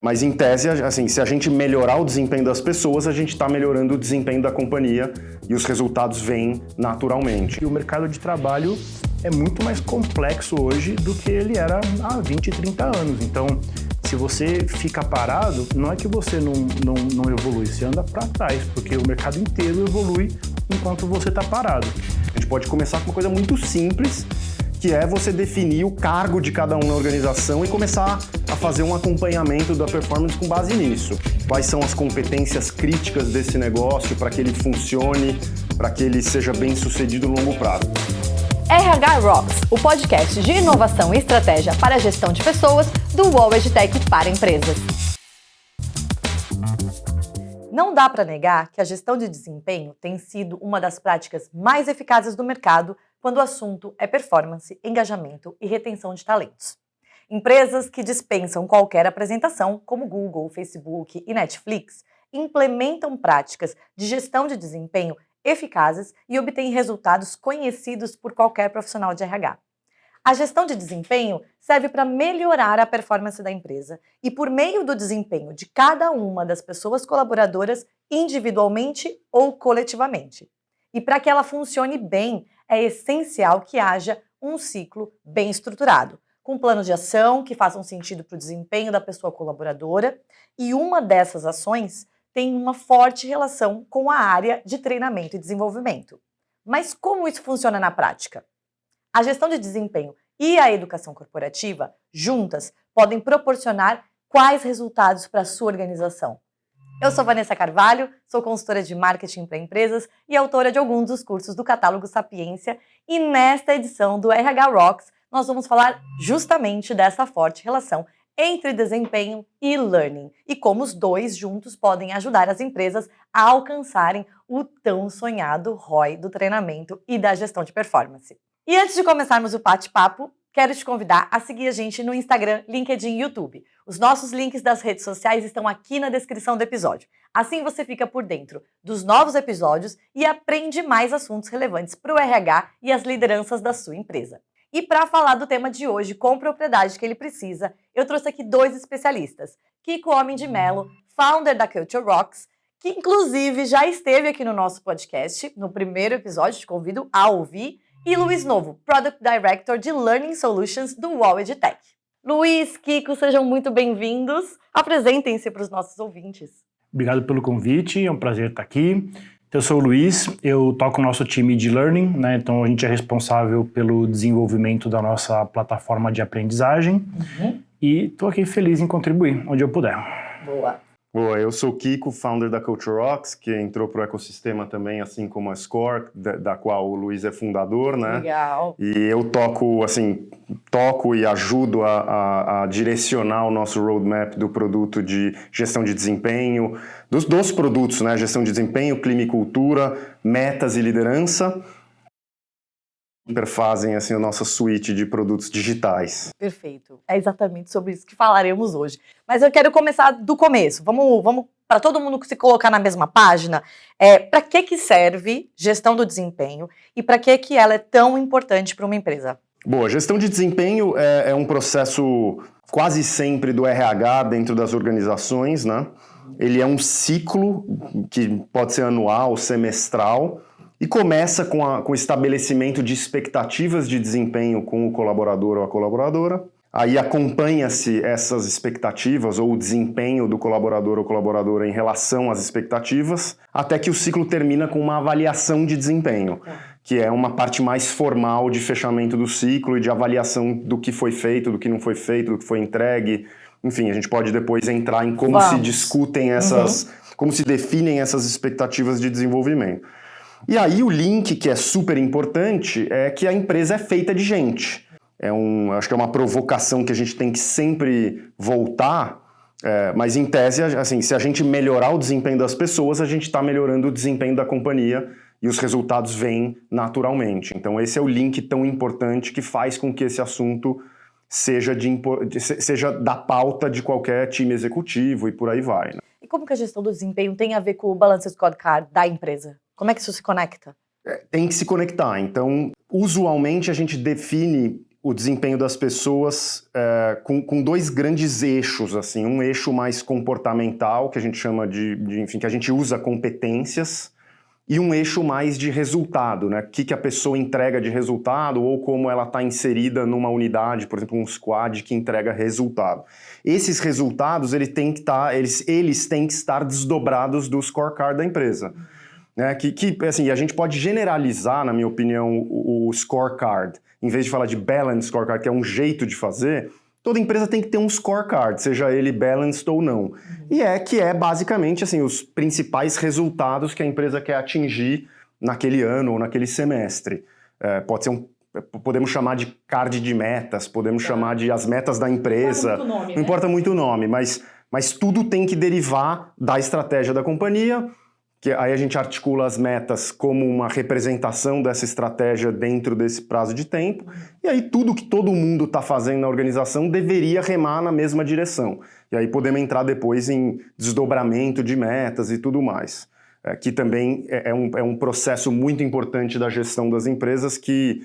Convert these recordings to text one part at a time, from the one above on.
Mas em tese, assim, se a gente melhorar o desempenho das pessoas, a gente está melhorando o desempenho da companhia e os resultados vêm naturalmente. E o mercado de trabalho é muito mais complexo hoje do que ele era há 20, 30 anos. Então, se você fica parado, não é que você não evolui, você anda para trás, porque o mercado inteiro evolui enquanto você está parado. A gente pode começar com uma coisa muito simples, que é você definir o cargo de cada um na organização e começar a fazer um acompanhamento da performance com base nisso. Quais são as competências críticas desse negócio para que ele funcione, para que ele seja bem sucedido no longo prazo. RH Rocks, o podcast de inovação e estratégia para a gestão de pessoas do UOL EdTech para empresas. Não dá para negar que a gestão de desempenho tem sido uma das práticas mais eficazes do mercado quando o assunto é performance, engajamento e retenção de talentos. Empresas que dispensam qualquer apresentação, como Google, Facebook e Netflix, implementam práticas de gestão de desempenho eficazes e obtêm resultados conhecidos por qualquer profissional de RH. A gestão de desempenho serve para melhorar a performance da empresa e, por meio do desempenho de cada uma das pessoas colaboradoras, individualmente ou coletivamente. E para que ela funcione bem, é essencial que haja um ciclo bem estruturado, com planos de ação que façam sentido para o desempenho da pessoa colaboradora, e uma dessas ações tem uma forte relação com a área de treinamento e desenvolvimento. Mas como isso funciona na prática? A gestão de desempenho e a educação corporativa, juntas, podem proporcionar quais resultados para a sua organização? Eu sou Vanessa Carvalho, sou consultora de marketing para empresas e autora de alguns dos cursos do catálogo Sapiência, e nesta edição do RH Rocks nós vamos falar justamente dessa forte relação entre desempenho e learning e como os dois juntos podem ajudar as empresas a alcançarem o tão sonhado ROI do treinamento e da gestão de performance. E antes de começarmos o bate-papo, quero te convidar a seguir a gente no Instagram, LinkedIn e YouTube. Os nossos links das redes sociais estão aqui na descrição do episódio. Assim você fica por dentro dos novos episódios e aprende mais assuntos relevantes para o RH e as lideranças da sua empresa. E para falar do tema de hoje com propriedade que ele precisa, eu trouxe aqui dois especialistas. Kiko Homem de Mello, founder da Culture Rocks, que inclusive já esteve aqui no nosso podcast, no primeiro episódio, te convido a ouvir, e Luiz Novo, Product Director de Learning Solutions do UOL EdTech. Luiz, Kiko, sejam muito bem-vindos. Apresentem-se para os nossos ouvintes. Obrigado pelo convite, é um prazer estar aqui. Eu sou o Luiz, eu toco o nosso time de Learning, né? Então a gente é responsável pelo desenvolvimento da nossa plataforma de aprendizagem e estou aqui feliz em contribuir onde eu puder. Boa. Boa, eu sou o Kiko, founder da Culture Rocks, que entrou para o ecossistema também, assim como a Score, da qual o Luiz é fundador, né? Legal. E eu toco e ajudo a direcionar o nosso roadmap do produto de gestão de desempenho, dos produtos, né? Gestão de desempenho, clima e cultura, metas e liderança. Fazem assim a nossa suíte de produtos digitais. Perfeito. É exatamente sobre isso que falaremos hoje. Mas eu quero começar do começo. Vamos para todo mundo se colocar na mesma página. Para que serve gestão do desempenho e para que ela é tão importante para uma empresa? Boa, gestão de desempenho é um processo quase sempre do RH dentro das organizações, né? Ele é um ciclo que pode ser anual, semestral, e começa com o estabelecimento de expectativas de desempenho com o colaborador ou a colaboradora. Aí acompanha-se essas expectativas ou o desempenho do colaborador ou colaboradora em relação às expectativas, até que o ciclo termina com uma avaliação de desempenho, que é uma parte mais formal de fechamento do ciclo e de avaliação do que foi feito, do que não foi feito, do que foi entregue. Enfim, a gente pode depois entrar em como se discutem como se definem essas expectativas de desenvolvimento. E aí o link que é super importante é que a empresa é feita de gente. Acho que é uma provocação que a gente tem que sempre voltar, mas em tese, assim, se a gente melhorar o desempenho das pessoas, a gente está melhorando o desempenho da companhia e os resultados vêm naturalmente. Então esse é o link tão importante que faz com que esse assunto seja da pauta de qualquer time executivo e por aí vai, né? E como que a gestão do desempenho tem a ver com o Balance Scorecard da empresa? Como é que isso se conecta? Tem que se conectar. Então, usualmente a gente define o desempenho das pessoas com dois grandes eixos, assim, um eixo mais comportamental, que a gente chama enfim, que a gente usa competências, e um eixo mais de resultado, né? O que a pessoa entrega de resultado ou como ela está inserida numa unidade, por exemplo, um squad que entrega resultado. Esses resultados eles têm que estar desdobrados do scorecard da empresa. Né? Assim, a gente pode generalizar, na minha opinião, o scorecard. Em vez de falar de balanced scorecard, que é um jeito de fazer, toda empresa tem que ter um scorecard, seja ele balanced ou não. E que é basicamente assim, os principais resultados que a empresa quer atingir naquele ano ou naquele semestre. Podemos chamar de card de metas, podemos chamar de as metas da empresa. Não importa muito o nome, mas tudo tem que derivar da estratégia da companhia, que aí a gente articula as metas como uma representação dessa estratégia dentro desse prazo de tempo, e aí tudo que todo mundo está fazendo na organização deveria remar na mesma direção. E aí podemos entrar depois em desdobramento de metas e tudo mais, que também é um processo muito importante da gestão das empresas que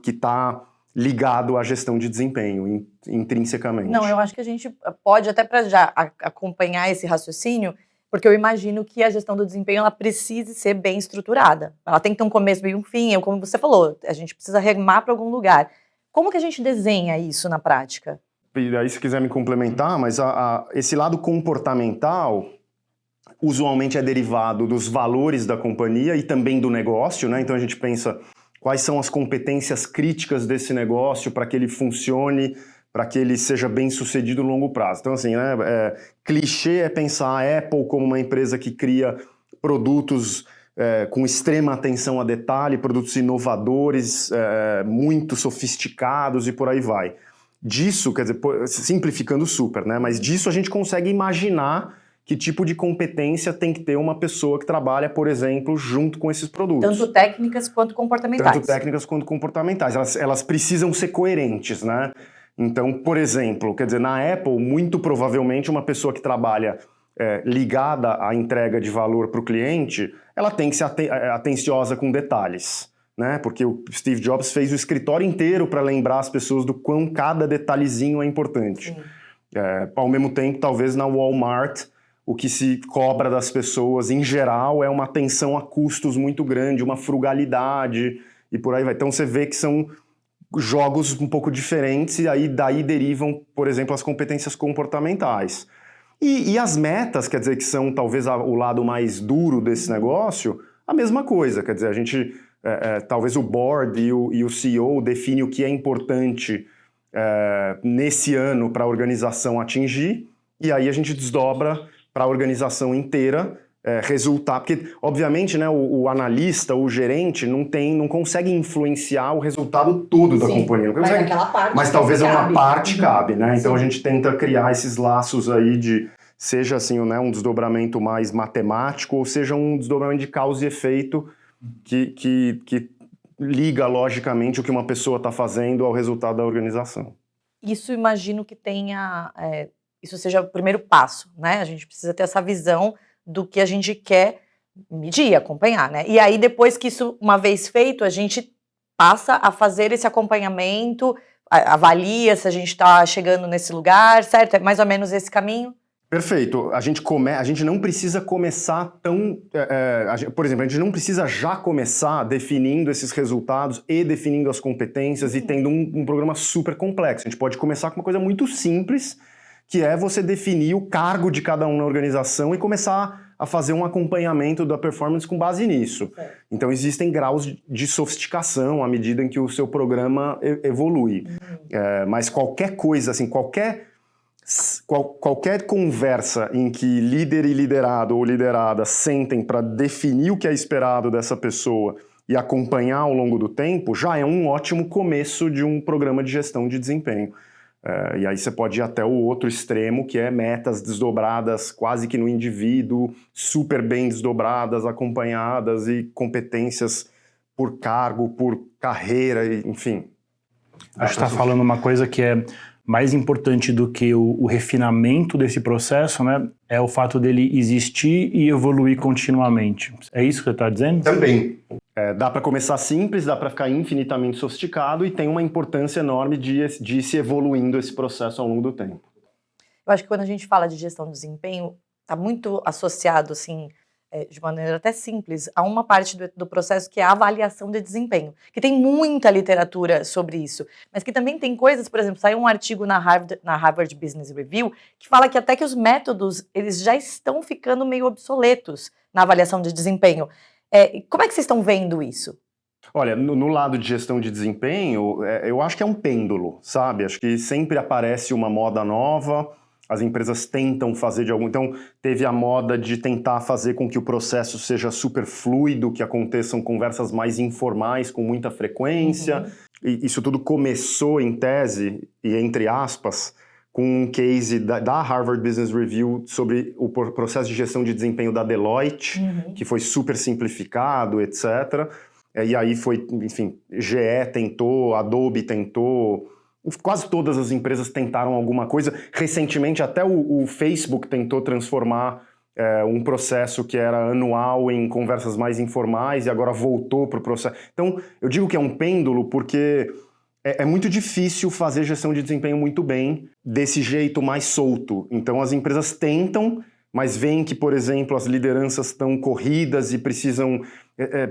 está ligado à gestão de desempenho, intrinsecamente. Não, eu acho que a gente pode, até para já acompanhar esse raciocínio, porque eu imagino que a gestão do desempenho ela precise ser bem estruturada. Ela tem que ter um começo e um fim, como você falou, a gente precisa remar para algum lugar. Como que a gente desenha isso na prática? E aí, se quiser me complementar, mas esse lado comportamental usualmente é derivado dos valores da companhia e também do negócio, né? Então a gente pensa quais são as competências críticas desse negócio para que ele funcione, para que ele seja bem sucedido no longo prazo. Então, assim, né, clichê é pensar a Apple como uma empresa que cria produtos com extrema atenção a detalhe, produtos inovadores, muito sofisticados e por aí vai. Disso, quer dizer, simplificando super, né, mas disso a gente consegue imaginar que tipo de competência tem que ter uma pessoa que trabalha, por exemplo, junto com esses produtos. Tanto técnicas quanto comportamentais. Tanto técnicas quanto comportamentais. Elas precisam ser coerentes, né? Então, por exemplo, quer dizer, na Apple, muito provavelmente uma pessoa que trabalha ligada à entrega de valor para o cliente, ela tem que ser atenciosa com detalhes, né? Porque o Steve Jobs fez o escritório inteiro para lembrar as pessoas do quão cada detalhezinho é importante. Ao mesmo tempo, talvez na Walmart, o que se cobra das pessoas, em geral, é uma atenção a custos muito grande, uma frugalidade e por aí vai. Então, você vê que são jogos um pouco diferentes e aí daí derivam, por exemplo, as competências comportamentais. E as metas, quer dizer, que são talvez o lado mais duro desse negócio, a mesma coisa, quer dizer, a gente, talvez o board e o CEO define o que é importante nesse ano para a organização atingir, e aí a gente desdobra para a organização inteira resultar, porque obviamente, né, o analista, o gerente não consegue influenciar o resultado todo da companhia. Não consegue, mas aquela parte, mas talvez uma parte cabe, né? Então Sim. a gente tenta criar esses laços aí de, seja assim, né, um desdobramento mais matemático, ou seja um desdobramento de causa e efeito que liga logicamente o que uma pessoa está fazendo ao resultado da organização. Isso imagino que tenha, isso seja o primeiro passo, né? A gente precisa ter essa visão do que a gente quer medir, acompanhar, né? E aí, depois que isso, uma vez feito, a gente passa a fazer esse acompanhamento, avalia se a gente está chegando nesse lugar, certo? É mais ou menos esse caminho? Perfeito. A gente não precisa começar por exemplo, a gente não precisa já começar definindo esses resultados e definindo as competências e tendo um programa super complexo. A gente pode começar com uma coisa muito simples, que é você definir o cargo de cada um na organização e começar a fazer um acompanhamento da performance com base nisso. Então existem graus de sofisticação à medida em que o seu programa evolui. Mas qualquer coisa, assim, qualquer conversa em que líder e liderado ou liderada sentem para definir o que é esperado dessa pessoa e acompanhar ao longo do tempo, já é um ótimo começo de um programa de gestão de desempenho. E aí você pode ir até o outro extremo, que é metas desdobradas quase que no indivíduo, super bem desdobradas, acompanhadas e competências por cargo, por carreira, enfim. A gente está falando uma coisa que é mais importante do que o refinamento desse processo, né? É o fato dele existir e evoluir continuamente. É isso que você está dizendo? Também. Dá para começar simples, dá para ficar infinitamente sofisticado e tem uma importância enorme de ir se evoluindo esse processo ao longo do tempo. Eu acho que quando a gente fala de gestão de desempenho, está muito associado, assim, de maneira até simples, a uma parte do processo que é a avaliação de desempenho, que tem muita literatura sobre isso, mas que também tem coisas, por exemplo, saiu um artigo na Harvard Business Review que fala que até que os métodos, eles já estão ficando meio obsoletos na avaliação de desempenho. Como é que vocês estão vendo isso? Olha, no lado de gestão de desempenho, eu acho que é um pêndulo, sabe? Acho que sempre aparece uma moda nova, as empresas tentam fazer de algum... Então, teve a moda de tentar fazer com que o processo seja super fluido, que aconteçam conversas mais informais com muita frequência. E isso tudo começou, em tese, e entre aspas, com um case da Harvard Business Review sobre o processo de gestão de desempenho da Deloitte, que foi super simplificado, etc. E aí foi, enfim, GE tentou, Adobe tentou, quase todas as empresas tentaram alguma coisa. Recentemente, até o Facebook tentou transformar um processo que era anual em conversas mais informais e agora voltou para o processo. Então, eu digo que é um pêndulo porque é muito difícil fazer gestão de desempenho muito bem desse jeito mais solto. Então, as empresas tentam, mas veem que, por exemplo, as lideranças estão corridas e precisam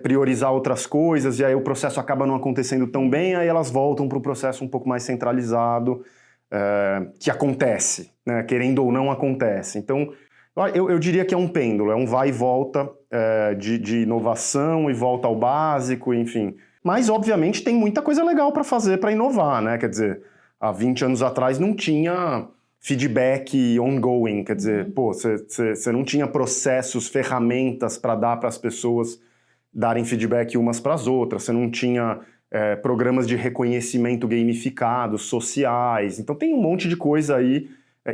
priorizar outras coisas, e aí o processo acaba não acontecendo tão bem, aí elas voltam para o processo um pouco mais centralizado, que acontece, né? Querendo ou não acontece. Então, eu diria que é um pêndulo, é um vai e volta de inovação e volta ao básico, enfim. Mas, obviamente, tem muita coisa legal para fazer para inovar, né? Quer dizer, há 20 anos atrás não tinha feedback ongoing, quer dizer, você não tinha processos, ferramentas para dar para as pessoas darem feedback umas para as outras, você não tinha programas de reconhecimento gamificados, sociais, então tem um monte de coisa aí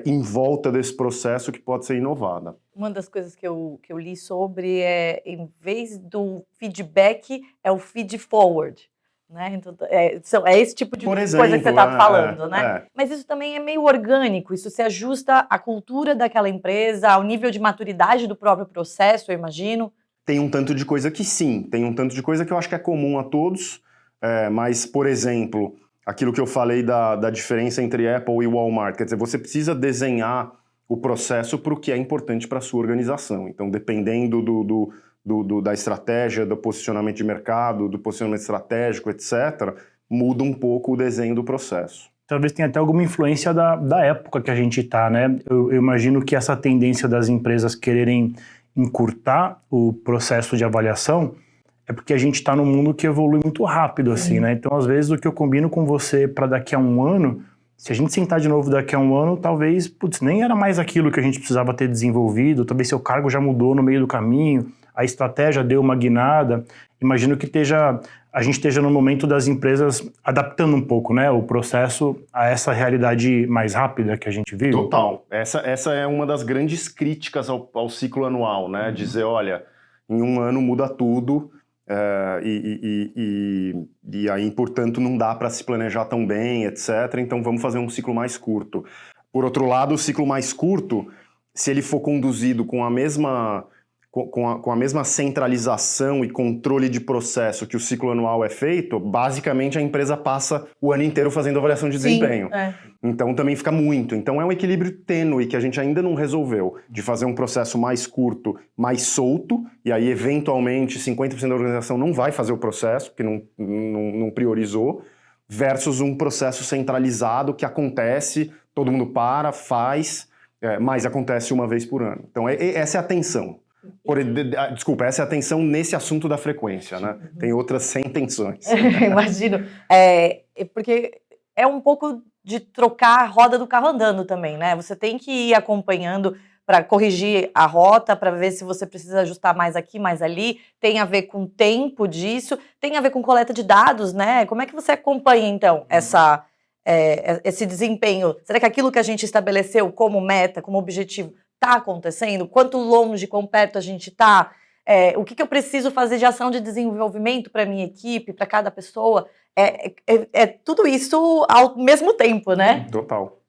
em volta desse processo que pode ser inovada. Uma das coisas que eu li sobre em vez do feedback, é o feed forward. Né? Então, é esse tipo de coisa que você está falando, né? Mas isso também é meio orgânico, isso se ajusta à cultura daquela empresa, ao nível de maturidade do próprio processo, eu imagino. Tem um tanto de coisa que sim, tem um tanto de coisa que eu acho que é comum a todos, mas, por exemplo, aquilo que eu falei da diferença entre Apple e Walmart, quer dizer, você precisa desenhar o processo para o que é importante para a sua organização. Então, dependendo da estratégia, do posicionamento de mercado, do posicionamento estratégico, etc., muda um pouco o desenho do processo. Talvez tenha até alguma influência da época que a gente está, né? Eu imagino que essa tendência das empresas quererem encurtar o processo de avaliação é porque a gente está num mundo que evolui muito rápido, assim, né? Então, às vezes, o que eu combino com você para daqui a um ano, se a gente sentar de novo daqui a um ano, talvez, nem era mais aquilo que a gente precisava ter desenvolvido, talvez seu cargo já mudou no meio do caminho, a estratégia deu uma guinada. Imagino que a gente esteja no momento das empresas adaptando um pouco, né, o processo a essa realidade mais rápida que a gente vive. Total. Essa é uma das grandes críticas ao ciclo anual, né? Dizer, olha, em um ano muda tudo e aí, portanto, não dá para se planejar tão bem, etc. Então, vamos fazer um ciclo mais curto. Por outro lado, o ciclo mais curto, se ele for conduzido com a mesma centralização e controle de processo que o ciclo anual é feito, basicamente a empresa passa o ano inteiro fazendo avaliação de desempenho. Então também fica muito. Então é um equilíbrio tênue que a gente ainda não resolveu, de fazer um processo mais curto, mais solto, e aí eventualmente 50% da organização não vai fazer o processo, porque não priorizou, versus um processo centralizado que acontece, todo mundo para, faz, mas acontece uma vez por ano. Então essa é a tensão. Desculpa, essa é a tensão nesse assunto da frequência, né? Tem outras 100 tensões. Imagino. Porque é um pouco de trocar a roda do carro andando também, né? Você tem que ir acompanhando para corrigir a rota, para ver se você precisa ajustar mais aqui, mais ali. Tem a ver com o tempo disso, tem a ver com coleta de dados, né? Como é que você acompanha, então, esse desempenho? Será que aquilo que a gente estabeleceu como meta, como objetivo, está acontecendo? Quanto longe, quão perto a gente está? O que eu preciso fazer de ação de desenvolvimento para a minha equipe, para cada pessoa? Tudo isso ao mesmo tempo, né? Total.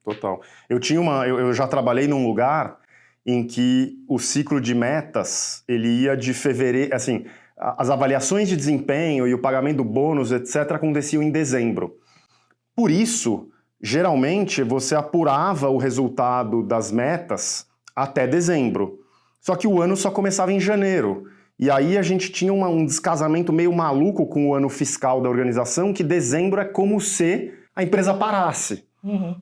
Eu já trabalhei num lugar em que o ciclo de metas, ele ia de fevereiro, assim, as avaliações de desempenho e o pagamento do bônus, etc., aconteciam em dezembro. Por isso, geralmente, você apurava o resultado das metas até dezembro. Só que o ano só começava em janeiro. E aí a gente tinha um descasamento meio maluco com o ano fiscal da organização, que dezembro é como se a empresa parasse.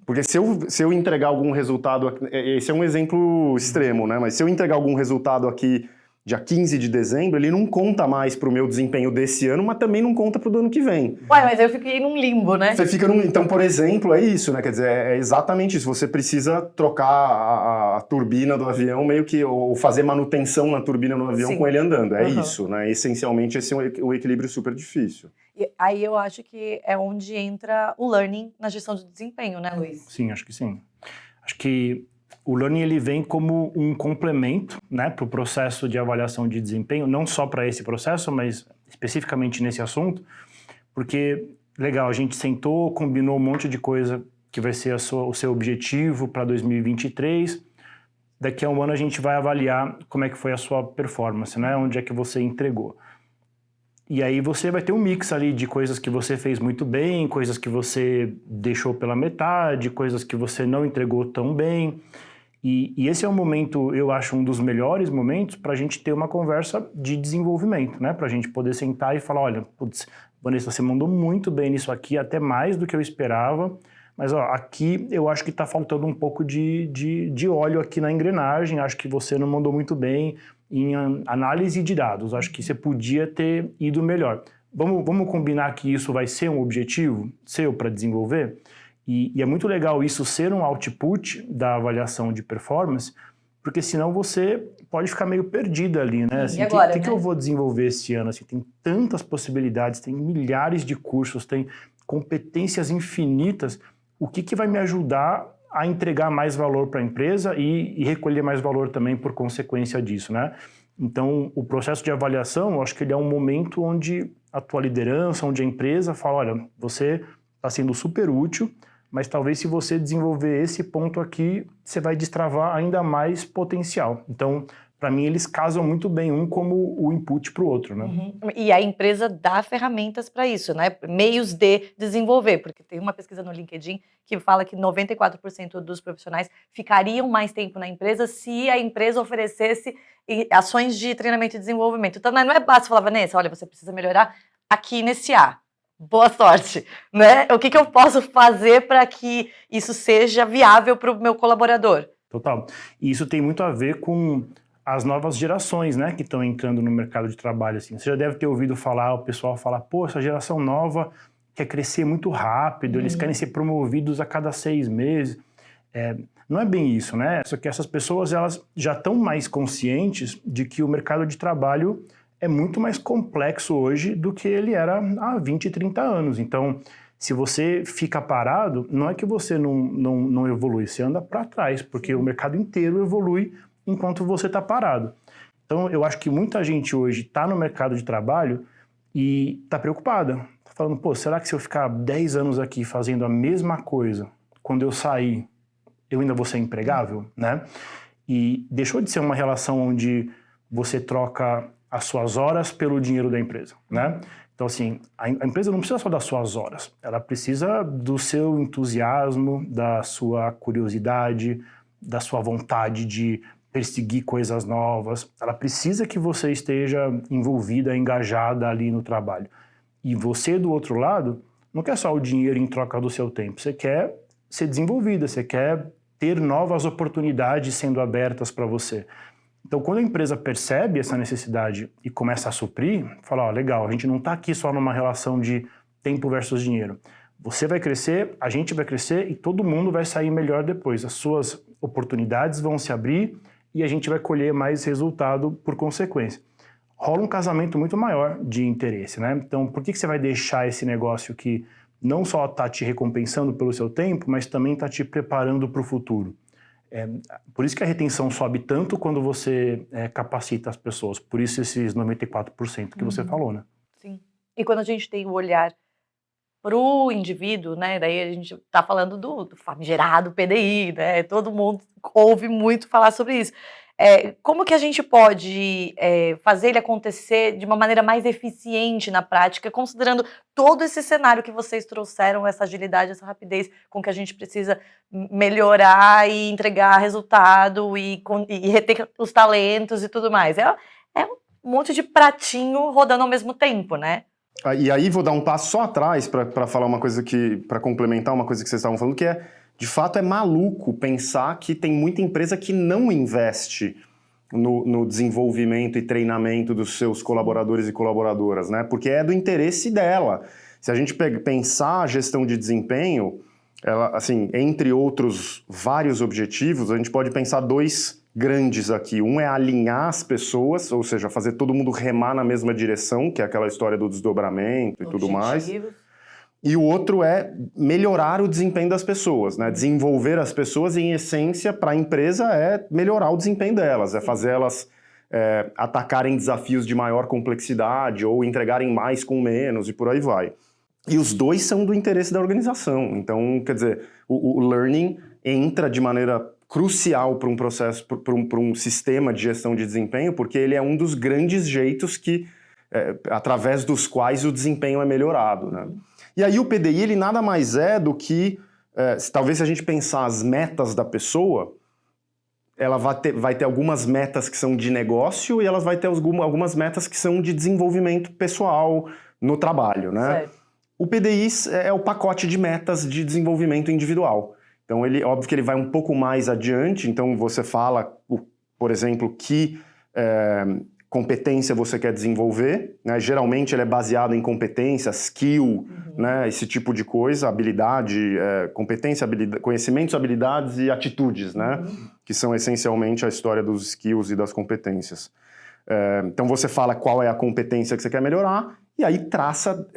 Porque se eu entregar algum resultado, esse é um exemplo extremo, né? Mas se eu entregar algum resultado aqui dia 15 de dezembro, ele não conta mais para o meu desempenho desse ano, mas também não conta para o do ano que vem. Ué, mas eu fiquei num limbo, né? Você fica Então, por exemplo, é isso, né? Quer dizer, é exatamente isso. Você precisa trocar a turbina do avião, meio que, ou fazer manutenção na turbina do avião com ele andando. É isso, né? Essencialmente, esse é um equilíbrio super difícil. E aí eu acho que é onde entra o learning na gestão de desempenho, né, Luiz? Sim, acho que sim. Acho que o learning ele vem como um complemento, né, para o processo de avaliação de desempenho, não só para esse processo, mas especificamente nesse assunto, porque, legal, a gente sentou, combinou um monte de coisa que vai ser o seu objetivo para 2023, daqui a um ano a gente vai avaliar como é que foi a sua performance, né, onde é que você entregou. E aí você vai ter um mix ali de coisas que você fez muito bem, coisas que você deixou pela metade, coisas que você não entregou tão bem. E esse é um momento, eu acho, um dos melhores momentos para a gente ter uma conversa de desenvolvimento, né? Para a gente poder sentar e falar, olha, putz, Vanessa, você mandou muito bem nisso aqui, até mais do que eu esperava, mas ó, aqui eu acho que está faltando um pouco de óleo aqui na engrenagem, acho que você não mandou muito bem em análise de dados, acho que você podia ter ido melhor. Vamos combinar que isso vai ser um objetivo seu para desenvolver? E é muito legal isso ser um output da avaliação de performance, porque senão você pode ficar meio perdido ali, né? Assim, agora, que eu vou desenvolver esse ano? Assim, tem tantas possibilidades, tem milhares de cursos, tem competências infinitas. O que vai me ajudar a entregar mais valor para a empresa e recolher mais valor também por consequência disso, né? Então, o processo de avaliação, eu acho que ele é um momento onde a tua liderança, onde a empresa fala, olha, você está sendo super útil, mas talvez se você desenvolver esse ponto aqui, você vai destravar ainda mais potencial. Então, para mim, eles casam muito bem um como o input para o outro, né? E a empresa dá ferramentas para isso, né? Meios de desenvolver, porque tem uma pesquisa no LinkedIn que fala que 94% dos profissionais ficariam mais tempo na empresa se a empresa oferecesse ações de treinamento e desenvolvimento. Então, não é basta falar, Vanessa, olha, você precisa melhorar aqui nesse A. Boa sorte, né? O que eu posso fazer para que isso seja viável para o meu colaborador? Total. E isso tem muito a ver com as novas gerações, né, que estão entrando no mercado de trabalho, assim. Você já deve ter ouvido falar, o pessoal falar, pô, essa geração nova quer crescer muito rápido, eles querem ser promovidos a cada 6 meses. Não é bem isso, né? Só que essas pessoas, elas já estão mais conscientes de que o mercado de trabalho é muito mais complexo hoje do que ele era há 20, 30 anos. Então, se você fica parado, não é que você não evolui, você anda para trás, porque o mercado inteiro evolui enquanto você está parado. Então, eu acho que muita gente hoje está no mercado de trabalho e está preocupada. Está falando, pô, será que se eu ficar 10 anos aqui fazendo a mesma coisa, quando eu sair, eu ainda vou ser empregável, né? E deixou de ser uma relação onde você troca as suas horas pelo dinheiro da empresa, né? Então, assim, a empresa não precisa só das suas horas, ela precisa do seu entusiasmo, da sua curiosidade, da sua vontade de perseguir coisas novas. Ela precisa que você esteja envolvida, engajada ali no trabalho. E você, do outro lado, não quer só o dinheiro em troca do seu tempo, você quer ser desenvolvida, você quer ter novas oportunidades sendo abertas para você. Então, quando a empresa percebe essa necessidade e começa a suprir, fala, ó, legal, a gente não está aqui só numa relação de tempo versus dinheiro. Você vai crescer, a gente vai crescer e todo mundo vai sair melhor depois. As suas oportunidades vão se abrir e a gente vai colher mais resultado por consequência. Rola um casamento muito maior de interesse, né? Então, por que você vai deixar esse negócio que não só está te recompensando pelo seu tempo, mas também está te preparando para o futuro? Por isso que a retenção sobe tanto quando você capacita as pessoas. Por isso esses 94% que você falou, né? Sim. E quando a gente tem o olhar para o indivíduo, né? Daí a gente está falando do famigerado PDI, né? Todo mundo ouve muito falar sobre isso. Como que a gente pode fazer ele acontecer de uma maneira mais eficiente na prática, considerando todo esse cenário que vocês trouxeram, essa agilidade, essa rapidez com que a gente precisa melhorar e entregar resultado e reter os talentos e tudo mais? É um monte de pratinho rodando ao mesmo tempo, né? E aí vou dar um passo só atrás para falar uma coisa para complementar uma coisa que vocês estavam falando, que de fato é maluco pensar que tem muita empresa que não investe no desenvolvimento e treinamento dos seus colaboradores e colaboradoras, né? Porque é do interesse dela. Se a gente pensar a gestão de desempenho, ela, assim, entre outros vários objetivos, a gente pode pensar dois grandes aqui. Um é alinhar as pessoas, ou seja, fazer todo mundo remar na mesma direção, que é aquela história do desdobramento e tudo mais. E o outro é melhorar o desempenho das pessoas, né? Desenvolver as pessoas, em essência, para a empresa é melhorar o desempenho delas, é fazer elas atacarem desafios de maior complexidade ou entregarem mais com menos e por aí vai. E os dois são do interesse da organização. Então, quer dizer, o learning entra de maneira crucial para um processo, para um sistema de gestão de desempenho, porque ele é um dos grandes jeitos através dos quais o desempenho é melhorado, né? E aí o PDI, ele nada mais é do que, talvez se a gente pensar as metas da pessoa, ela vai ter algumas metas que são de negócio e elas vai ter algumas metas que são de desenvolvimento pessoal no trabalho, né? Certo. O PDI é o pacote de metas de desenvolvimento individual. Então, óbvio que ele vai um pouco mais adiante, então você fala, por exemplo, que competência você quer desenvolver, né? Geralmente ele é baseado em competência, skill, né? Esse tipo de coisa, habilidade, competência, conhecimentos, habilidades e atitudes, né? Que são essencialmente a história dos skills e das competências. Então você fala qual é a competência que você quer melhorar e aí traça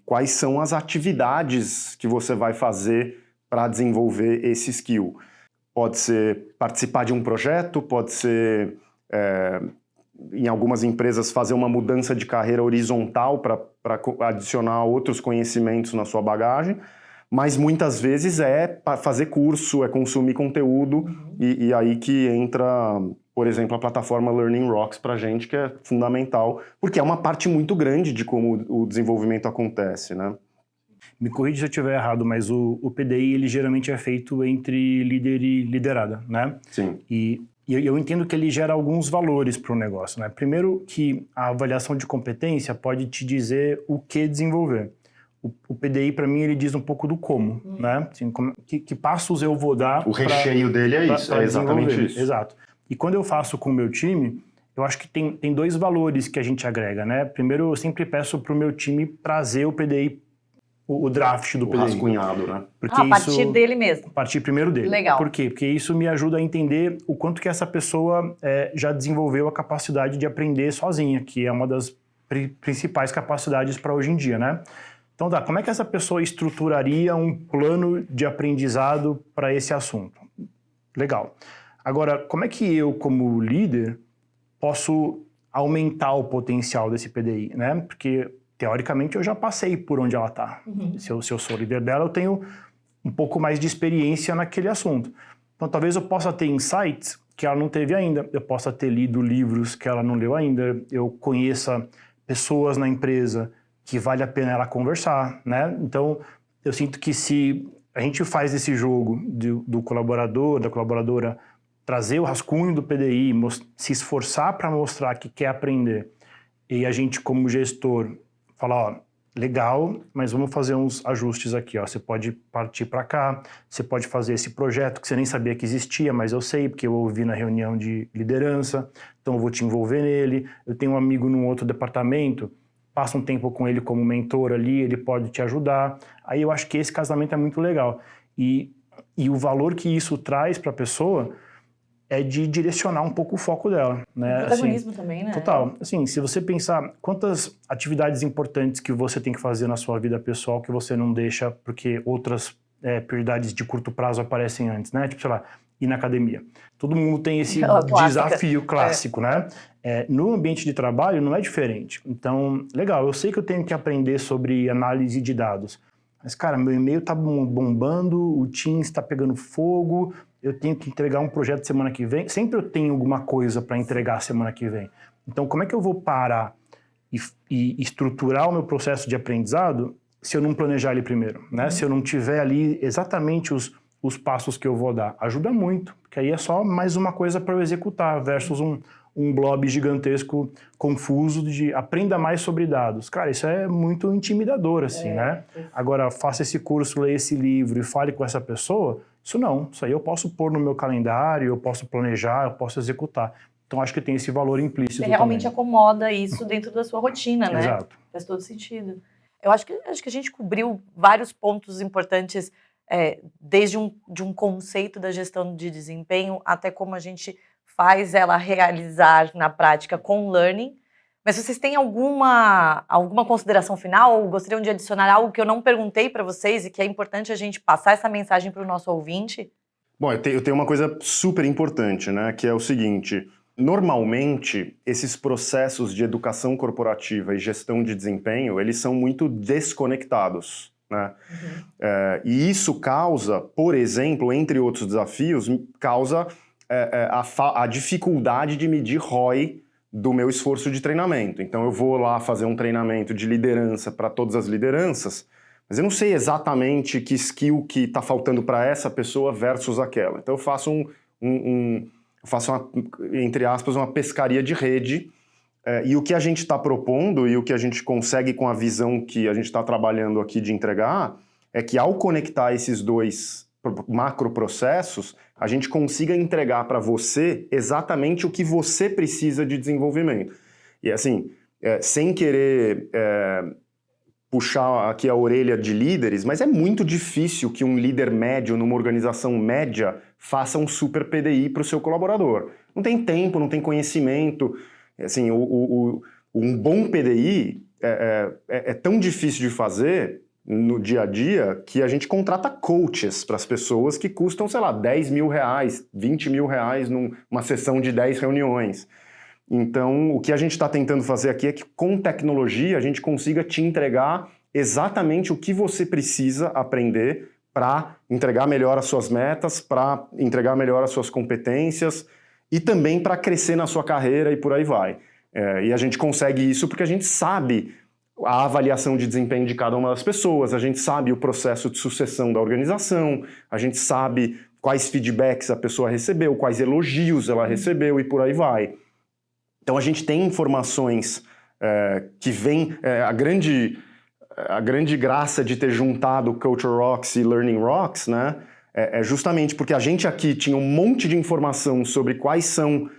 quais são as atividades que você vai fazer para desenvolver esse skill. Pode ser participar de um projeto, pode ser... em algumas empresas, fazer uma mudança de carreira horizontal para adicionar outros conhecimentos na sua bagagem, mas muitas vezes fazer curso, consumir conteúdo, e aí que entra, por exemplo, a plataforma Learning Rocks para a gente, que é fundamental, porque é uma parte muito grande de como o desenvolvimento acontece, né? Me corrija se eu estiver errado, mas o PDI, ele geralmente é feito entre líder e liderada, né? Sim. E eu entendo que ele gera alguns valores para o negócio, né? Primeiro que a avaliação de competência pode te dizer o que desenvolver. O PDI, para mim, ele diz um pouco do como, né? Assim, que passos eu vou dar. O recheio dele é isso, é exatamente isso. Exato. E quando eu faço com o meu time, eu acho que tem dois valores que a gente agrega, né? Primeiro, eu sempre peço para o meu time trazer o PDI, o draft do PDI. O rascunhado, né? Porque a partir dele mesmo. A partir primeiro dele. Legal. Por quê? Porque isso me ajuda a entender o quanto que essa pessoa já desenvolveu a capacidade de aprender sozinha, que é uma das principais capacidades para hoje em dia, né? Então, como é que essa pessoa estruturaria um plano de aprendizado para esse assunto? Legal. Agora, como é que eu, como líder, posso aumentar o potencial desse PDI, né? Porque, teoricamente, eu já passei por onde ela está. Se eu sou líder dela, eu tenho um pouco mais de experiência naquele assunto. Então, talvez eu possa ter insights que ela não teve ainda. Eu possa ter lido livros que ela não leu ainda. Eu conheça pessoas na empresa que vale a pena ela conversar, né? Então, eu sinto que se a gente faz esse jogo do colaborador, da colaboradora, trazer o rascunho do PDI, se esforçar para mostrar que quer aprender, e a gente, como gestor, falar, ó, legal, mas vamos fazer uns ajustes aqui, ó. Você pode partir para cá, você pode fazer esse projeto que você nem sabia que existia, mas eu sei, porque eu ouvi na reunião de liderança, então eu vou te envolver nele. Eu tenho um amigo num outro departamento, passa um tempo com ele como mentor ali, ele pode te ajudar. Aí eu acho que esse casamento é muito legal. E o valor que isso traz para a pessoa é de direcionar um pouco o foco dela, né? O protagonismo também, né? Total. Assim, se você pensar quantas atividades importantes que você tem que fazer na sua vida pessoal que você não deixa porque outras prioridades de curto prazo aparecem antes, né? Tipo, sei lá, ir na academia. Todo mundo tem esse desafio clássico, né? No ambiente de trabalho não é diferente. Então, legal, eu sei que eu tenho que aprender sobre análise de dados. Mas, cara, meu e-mail tá bombando, o Teams está pegando fogo, eu tenho que entregar um projeto semana que vem, sempre eu tenho alguma coisa para entregar semana que vem. Então, como é que eu vou parar e estruturar o meu processo de aprendizado se eu não planejar ele primeiro, né? Se eu não tiver ali exatamente os passos que eu vou dar? Ajuda muito, porque aí é só mais uma coisa para eu executar versus um blob gigantesco, confuso de aprenda mais sobre dados. Cara, isso é muito intimidador, assim, né? Agora, faça esse curso, leia esse livro e fale com essa pessoa, isso não. Isso aí eu posso pôr no meu calendário, eu posso planejar, eu posso executar. Então, acho que tem esse valor implícito. Você realmente também acomoda isso dentro da sua rotina, né? Exato. Faz todo sentido. Eu acho que a gente cobriu vários pontos importantes, desde de um conceito da gestão de desempenho até como a gente faz ela realizar na prática com o learning. Mas vocês têm alguma consideração final ou gostariam de adicionar algo que eu não perguntei para vocês e que é importante a gente passar essa mensagem para o nosso ouvinte? Bom, eu tenho uma coisa super importante, né, que é o seguinte: normalmente, esses processos de educação corporativa e gestão de desempenho, eles são muito desconectados, né? E isso causa, por exemplo, entre outros desafios, causa a dificuldade de medir ROI do meu esforço de treinamento. Então, eu vou lá fazer um treinamento de liderança para todas as lideranças, mas eu não sei exatamente que skill que está faltando para essa pessoa versus aquela. Então, eu faço entre aspas, uma pescaria de rede, e o que a gente está propondo e o que a gente consegue com a visão que a gente está trabalhando aqui de entregar é que ao conectar esses dois macroprocessos, a gente consiga entregar para você exatamente o que você precisa de desenvolvimento. E assim, sem querer puxar aqui a orelha de líderes, mas é muito difícil que um líder médio numa organização média faça um super PDI para o seu colaborador. Não tem tempo, não tem conhecimento. Assim, um bom PDI é tão difícil de fazer no dia a dia que a gente contrata coaches para as pessoas que custam, sei lá, 10 mil reais, 20 mil reais numa sessão de 10 reuniões. Então, o que a gente está tentando fazer aqui é que, com tecnologia, a gente consiga te entregar exatamente o que você precisa aprender para entregar melhor as suas metas, para entregar melhor as suas competências e também para crescer na sua carreira e por aí vai. E a gente consegue isso porque a gente sabe a avaliação de desempenho de cada uma das pessoas, a gente sabe o processo de sucessão da organização, a gente sabe quais feedbacks a pessoa recebeu, quais elogios ela recebeu e por aí vai. Então a gente tem informações que vêm... A grande graça de ter juntado Culture Rocks e Learning Rocks, né, é justamente porque a gente aqui tinha um monte de informação sobre quais são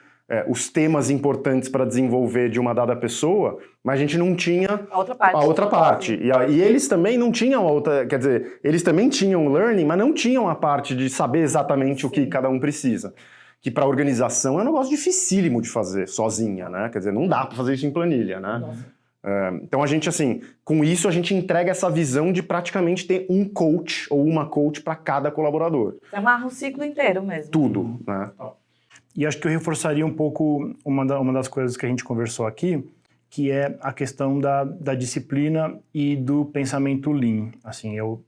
os temas importantes para desenvolver de uma dada pessoa, mas a gente não tinha a outra parte. E eles também não tinham a outra... Quer dizer, eles também tinham o learning, mas não tinham a parte de saber exatamente o que cada um precisa. Que para a organização é um negócio dificílimo de fazer sozinha, né? Quer dizer, não dá para fazer isso em planilha, né? Então a gente, assim, com isso a gente entrega essa visão de praticamente ter um coach ou uma coach para cada colaborador. Você amarra o ciclo inteiro mesmo. Tudo, né? E acho que eu reforçaria um pouco uma das coisas que a gente conversou aqui, que é a questão da disciplina e do pensamento Lean. Assim, eu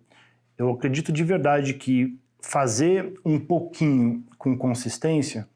acredito de verdade que fazer um pouquinho com consistência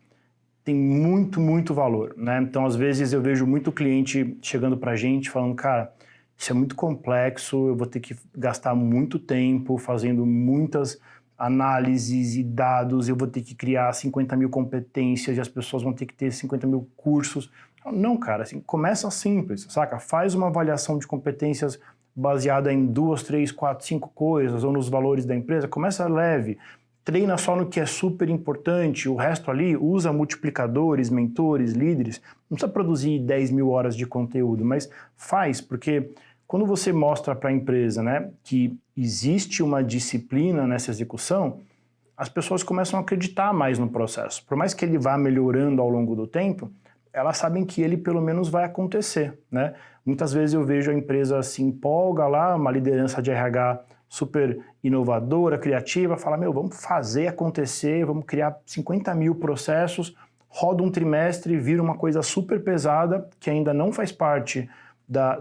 tem muito, muito valor, né? Então, às vezes, eu vejo muito cliente chegando pra gente falando, cara, isso é muito complexo, eu vou ter que gastar muito tempo fazendo muitas análises e dados, eu vou ter que criar 50 mil competências e as pessoas vão ter que ter 50 mil cursos. Não, cara, assim, começa simples, saca? Faz uma avaliação de competências baseada em 2, 3, 4, 5 coisas ou nos valores da empresa, começa leve. Treina só no que é super importante, o resto ali usa multiplicadores, mentores, líderes. Não precisa produzir 10 mil horas de conteúdo, mas faz, porque quando você mostra para a empresa, né, que existe uma disciplina nessa execução, as pessoas começam a acreditar mais no processo. Por mais que ele vá melhorando ao longo do tempo, elas sabem que ele pelo menos vai acontecer, né? Muitas vezes eu vejo a empresa se empolga lá, uma liderança de RH super inovadora, criativa, fala, vamos fazer acontecer, vamos criar 50 mil processos, roda um trimestre, vira uma coisa super pesada, que ainda não faz parte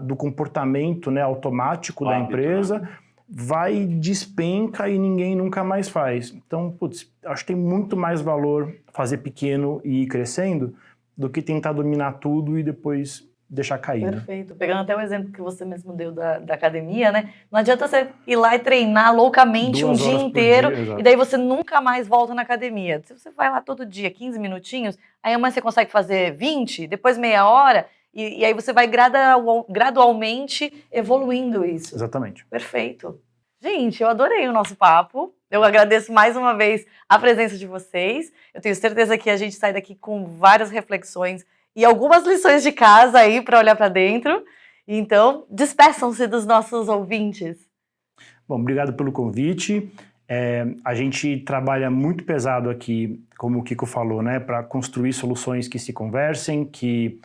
do comportamento, né, automático da empresa, vai, despenca e ninguém nunca mais faz. Então, putz, acho que tem muito mais valor fazer pequeno e ir crescendo do que tentar dominar tudo e depois deixar cair. Perfeito. Pegando até o exemplo que você mesmo deu da academia, né? Não adianta você ir lá e treinar loucamente 2 um dia horas por inteiro dia, exato. e daí você nunca mais volta na academia. Se você vai lá todo dia, 15 minutinhos, aí amanhã você consegue fazer 20, depois meia hora, e aí você vai gradualmente evoluindo isso. Exatamente. Perfeito. Gente, eu adorei o nosso papo. Eu agradeço mais uma vez a presença de vocês. Eu tenho certeza que a gente sai daqui com várias reflexões e algumas lições de casa aí para olhar para dentro. Então, despeçam-se dos nossos ouvintes. Bom, obrigado pelo convite. A gente trabalha muito pesado aqui, como o Kiko falou, né, para construir soluções que se conversem, que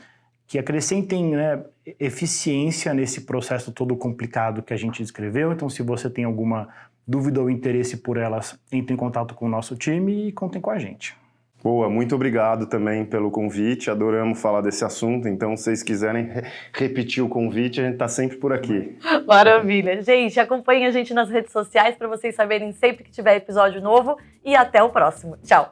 acrescentem, né, eficiência nesse processo todo complicado que a gente descreveu. Então, se você tem alguma dúvida ou interesse por elas, entre em contato com o nosso time e contem com a gente. Boa, muito obrigado também pelo convite, adoramos falar desse assunto, então se vocês quiserem repetir o convite, a gente está sempre por aqui. Maravilha. Gente, acompanhem a gente nas redes sociais para vocês saberem sempre que tiver episódio novo e até o próximo. Tchau!